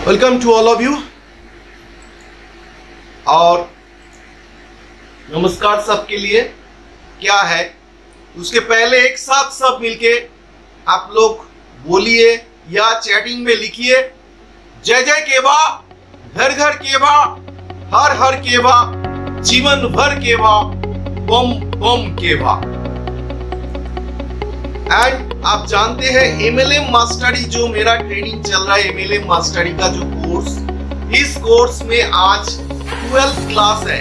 Welcome to all of you और नमस्कार सबके लिए। क्या है उसके पहले एक साथ सब मिलके आप लोग बोलिए या चैटिंग में लिखिए जय जय केवा, घर घर केवा, हर हर केवा, जीवन भर केवा, बम बम केवा। एंड आप जानते हैं MLM मास्टरी जो मेरा ट्रेनिंग चल रहा है, MLM मास्टरी का जो कोर्स, इस कोर्स में आज 12th क्लास है।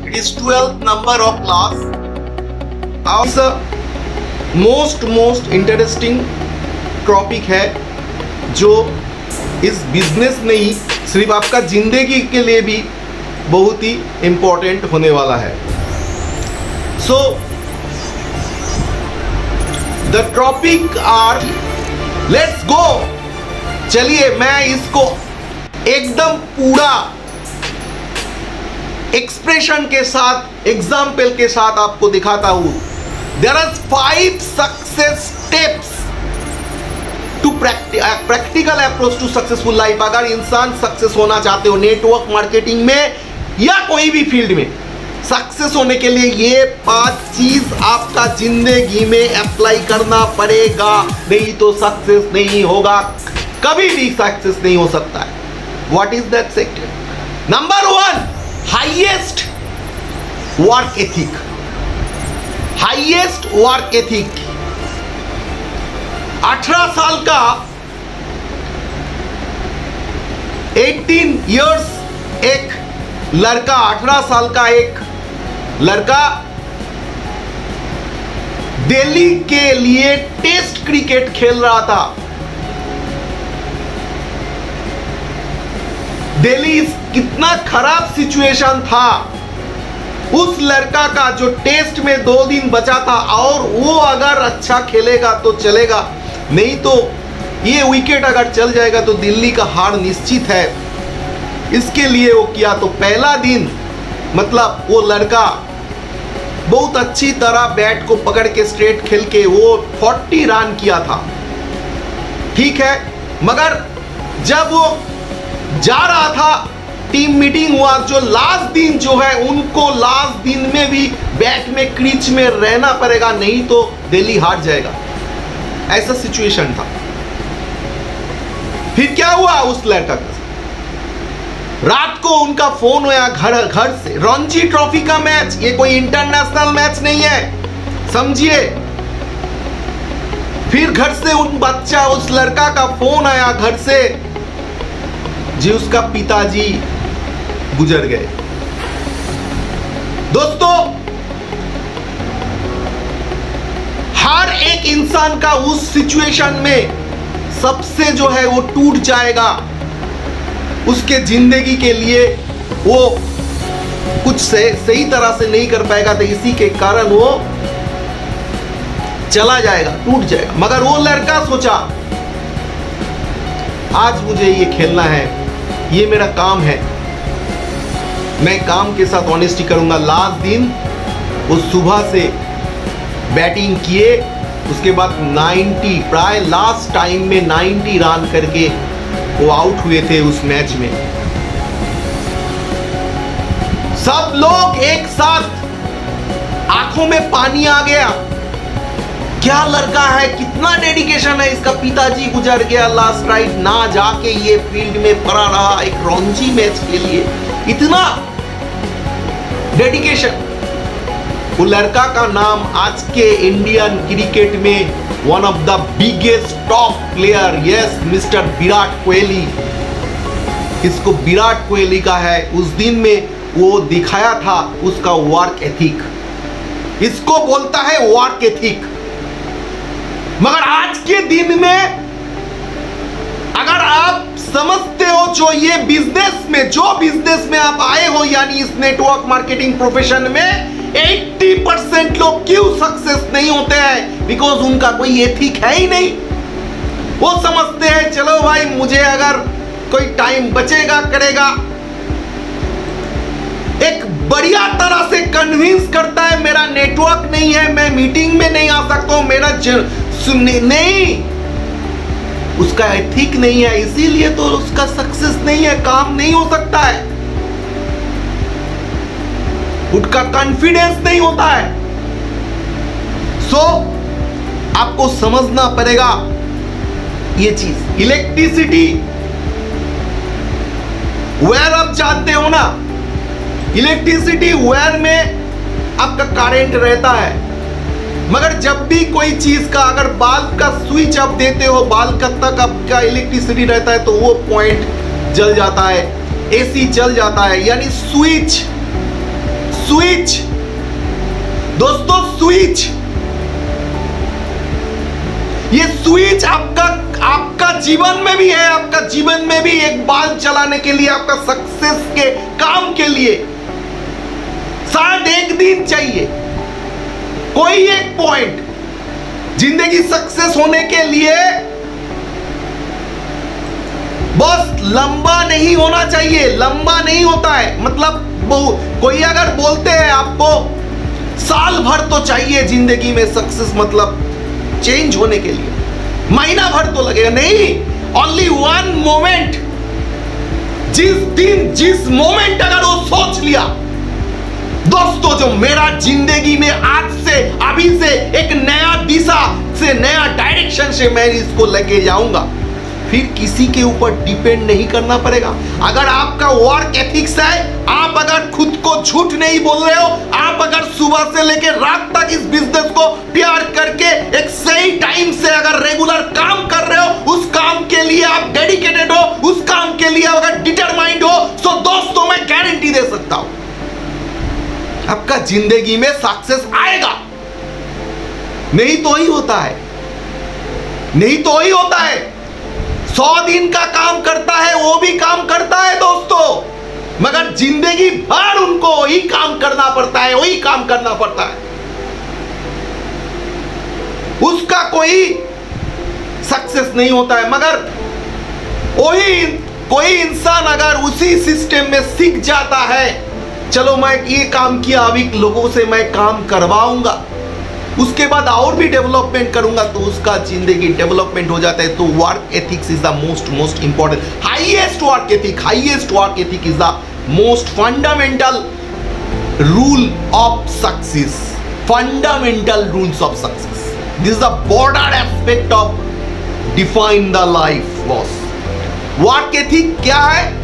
It is 12th number of class. Most interesting topic है जो इस बिजनेस में ही सिर्फ आपका जिंदगी के लिए भी बहुत ही इंपॉर्टेंट होने वाला है। So the topic are let's go. चलिए मैं इसको एकदम पूरा एक्सप्रेशन के साथ, एग्जाम्पल के साथ आपको दिखाता हूं। There are 5 success steps to practical approach to successful life. अगर इंसान सक्सेस होना चाहते हो नेटवर्क मार्केटिंग में या कोई भी फील्ड में सक्सेस होने के लिए, ये 5 चीज आपका जिंदगी में अप्लाई करना पड़ेगा, नहीं तो सक्सेस नहीं होगा, कभी भी सक्सेस नहीं हो सकता है। What is that sector? Number 1, highest work ethic. Highest work ethic. 18 साल का 18 इयर्स एक लड़का, 18 साल का एक लड़का दिल्ली के लिए टेस्ट क्रिकेट खेल रहा था। दिल्ली कितना खराब सिचुएशन था। उस लड़का का जो टेस्ट में 2 दिन बचा था और वो अगर अच्छा खेलेगा तो चलेगा, नहीं तो ये विकेट अगर चल जाएगा तो दिल्ली का हार निश्चित है। इसके लिए वो किया तो पहला दिन मतलब वो लड़का बहुत अच्छी तरह बैट को पकड़ के स्ट्रेट खेल के वो 40 रन किया था, ठीक है। मगर जब वो जा रहा था, टीम मीटिंग हुआ, जो लास्ट दिन जो है उनको लास्ट दिन में भी बैट में क्रीज में रहना पड़ेगा, नहीं तो दिल्ली हार जाएगा। ऐसा सिचुएशन था। फिर क्या हुआ उस लड़का का? रात को उनका फोन आया घर से। रणजी ट्रॉफी का मैच, ये कोई इंटरनेशनल मैच नहीं है, समझिए। फिर घर से उस लड़का का फोन आया घर से जी उसका पिताजी गुजर गए। दोस्तों, हर एक इंसान का उस सिचुएशन में सबसे जो है वो टूट जाएगा। उसके जिंदगी के लिए वो कुछ सही तरह से नहीं कर पाएगा, तो इसी के कारण वो चला जाएगा, टूट जाएगा। मगर वो लड़का सोचा आज मुझे ये खेलना है, ये मेरा काम है, मैं काम के साथ ऑनेस्टी करूंगा। लास्ट दिन वो सुबह से बैटिंग किए, उसके बाद 90 प्राय लास्ट टाइम में 90 रन करके वो आउट हुए थे उस मैच में। सब लोग एक साथ आंखों में पानी आ गया। क्या लड़का है, कितना डेडिकेशन है इसका। पिताजी गुजर गया लास्ट राइट, ना जाके ये फील्ड में पड़ा रहा एक रणजी मैच के लिए, इतना डेडिकेशन। वो लड़का का नाम आज के इंडियन क्रिकेट में one of the biggest top player, yes mister Virat Kohli. इसको विराट कोहली का है। उस दिन में वो दिखाया था उसका वर्क एथिक, इसको बोलता है वर्क एथिक। मगर आज के दिन में अगर आप समझते हो जो ये बिजनेस में आप आए हो, यानी इस नेटवर्क मार्केटिंग प्रोफेशन में 80% लोग क्यों सक्सेस नहीं होते हैं? बिकॉज उनका कोई एथिक है ही नहीं। वो समझते हैं चलो भाई मुझे अगर कोई टाइम बचेगा करेगा, एक बढ़िया तरह से कन्विंस करता है मेरा नेटवर्क नहीं है, मैं मीटिंग में नहीं आ सकता हूं, मेरा सुनने नहीं, उसका एथिक नहीं है, इसीलिए तो उसका है, काम नहीं हो सकता है, खुद का कॉन्फिडेंस नहीं होता है। सो आपको समझना पड़ेगा ये चीज। इलेक्ट्रिसिटी वायर आप जानते हो ना, इलेक्ट्रिसिटी वायर में आपका करंट रहता है, मगर जब भी कोई चीज का अगर बल्ब का स्विच आप देते हो, बल्ब तक आपका इलेक्ट्रिसिटी रहता है, तो वो पॉइंट जल जाता है, एसी चल जाता है। यानी स्विच दोस्तों, स्विच, ये स्विच आपका जीवन में भी है, आपका जीवन में भी एक बल्ब चलाने के लिए, आपका सक्सेस के काम के लिए शायद एक दिन चाहिए, कोई एक पॉइंट। जिंदगी सक्सेस होने के लिए बस लंबा नहीं होना चाहिए, लंबा नहीं होता है। मतलब कोई अगर बोलते हैं आपको साल भर तो चाहिए जिंदगी में सक्सेस मतलब चेंज होने के लिए, महीना भर तो लगेगा, नहीं, ओनली वन मोमेंट। जिस मोमेंट अगर वो सोच लिया दोस्तों, जो मेरा जिंदगी में आज से अभी से एक नया दिशा से, नया डायरेक्शन से मैं इसको लेके जाऊंगा, फिर किसी के ऊपर डिपेंड नहीं करना पड़ेगा। अगर आपका वर्क एथिक्स है, आप अगर खुद को झूठ नहीं बोल रहे हो, आप अगर सुबह से लेकर रात तक इस बिजनेस को प्यार करके एक सही टाइम से अगर रेगुलर काम कर रहे हो, उस काम के लिए आप डेडिकेटेड हो, उस काम के लिए अगर डिटरमाइंड हो, तो दोस्तों मैं गारंटी दे सकता हूं आपका जिंदगी में सक्सेस आएगा। नहीं तो ही होता है, नहीं तो ही होता है। 100 दिन का काम करता है, वो भी काम करता है दोस्तों, मगर जिंदगी भर उनको वही काम करना पड़ता है, वही काम करना पड़ता है। उसका कोई सक्सेस नहीं होता है। मगर वही कोई इंसान अगर उसी सिस्टम में सीख जाता है, चलो मैं ये काम किया, अभी लोगों से मैं काम करवाऊंगा, उसके बाद और भी डेवलपमेंट करूंगा, तो उसका जिंदगी डेवलपमेंट हो जाता है। तो work ethics is the most important, highest work ethic is the most fundamental rule of success, fundamental rules of success. This is the border aspect of define the life boss. Work ethic क्या है?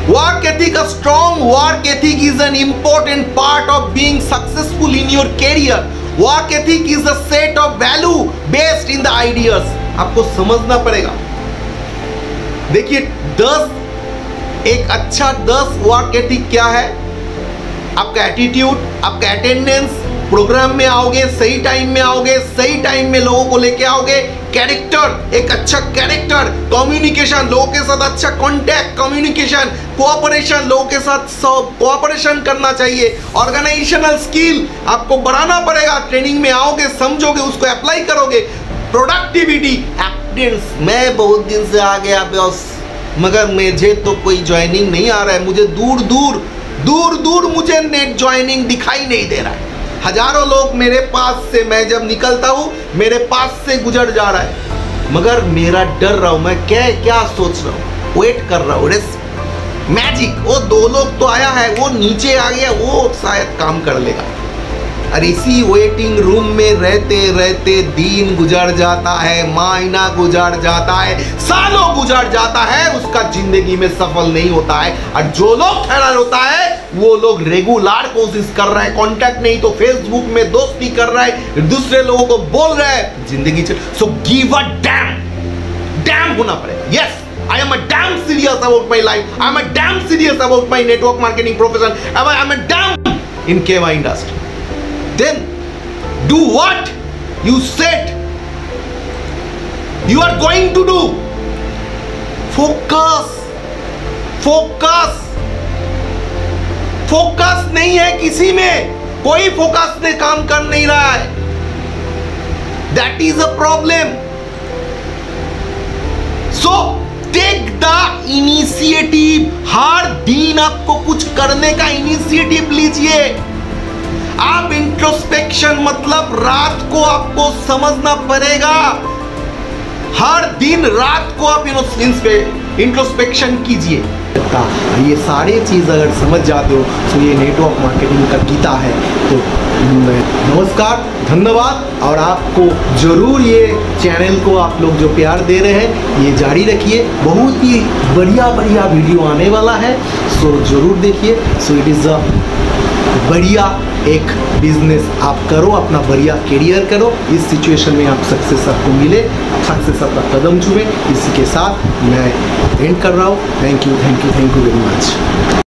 Work ethic, a strong work ethic is an important part of being successful in your career. Work ethic is a set of value based in the ideas. आपको समझना पड़ेगा। देखिए 10 work ethic क्या है? आपका attitude, आपका अटेंडेंस, प्रोग्राम में आओगे, सही टाइम में आओगे, सही टाइम में लोगों को लेके आओगे, कैरेक्टर, एक अच्छा कैरेक्टर, कम्युनिकेशन, लोगों के साथ अच्छा कांटेक्ट, कम्युनिकेशन, कोऑपरेशन, लोगों के साथ कोऑपरेशन करना चाहिए, ऑर्गेनाइजेशनल स्किल आपको बढ़ाना पड़ेगा। ट्रेनिंग में आओगे, समझोगे, उसको अप्लाई करोगे। प्रोडक्टिविटी, एप्टेंस, मैं बहुत दिन से आ गया बॉस, मगर मुझे तो कोई ज्वाइनिंग नहीं आ रहा है, मुझे दूर दूर मुझे नेट ज्वाइनिंग दिखाई नहीं दे रहा है। हजारों लोग मेरे पास से, मैं जब निकलता हूं मेरे पास से गुजर जा रहा है, मगर मेरा डर रहा हूं, मैं क्या सोच रहा हूं, वेट कर रहा हूं। मैजिक, वो 2 लोग तो आया है, वो नीचे आ गया, वो शायद काम कर लेगा। और इसी वेटिंग रूम में रहते रहते दिन गुजर जाता है, महीना गुजर जाता है, सालों गुजर जाता है, उसका जिंदगी में सफल नहीं होता है। और जो लोग ठहरा होता है, वो लोग रेगुलर कोशिश कर रहा है, कांटेक्ट नहीं तो फेसबुक में दोस्ती कर रहा है, दूसरे लोगों को बोल रहा है, जिंदगी चल। सो गिव अ डैम होना पड़ेगा। Yes, I am a damn serious about my life. I am a damn serious about my network marketing profession. I am a damn in KY industry. Then do what you said you are going to do. Focus नहीं है किसी में, कोई focus से काम कर नहीं रहा है। That is a problem. So take the initiative. हर दिन आपको कुछ करने का इनिशिएटिव लीजिए। आप इंट्रोस्पेक्शन मतलब रात को आपको समझना पड़ेगा हर दिन रात को आप इंट्रोस्पेक्शन कीजिए। ये सारे चीज़ अगर समझ जाते हो तो ये नेटवर्क मार्केटिंग का गीता है। तो नमस्कार, धन्यवाद। और आपको ज़रूर ये चैनल को आप लोग जो प्यार दे रहे हैं ये जारी रखिए। बहुत ही बढ़िया बढ़िया वीडियो आने वाला है, सो ज़रूर देखिए। सो इट इज़ अ बढ़िया एक बिजनेस आप करो, अपना बढ़िया करियर करो। इस सिचुएशन में आप सक्सेस आपको मिले, सक्सेस आपका कदम छुए। इसी के साथ मैं एंड कर रहा हूँ। Thank you very much.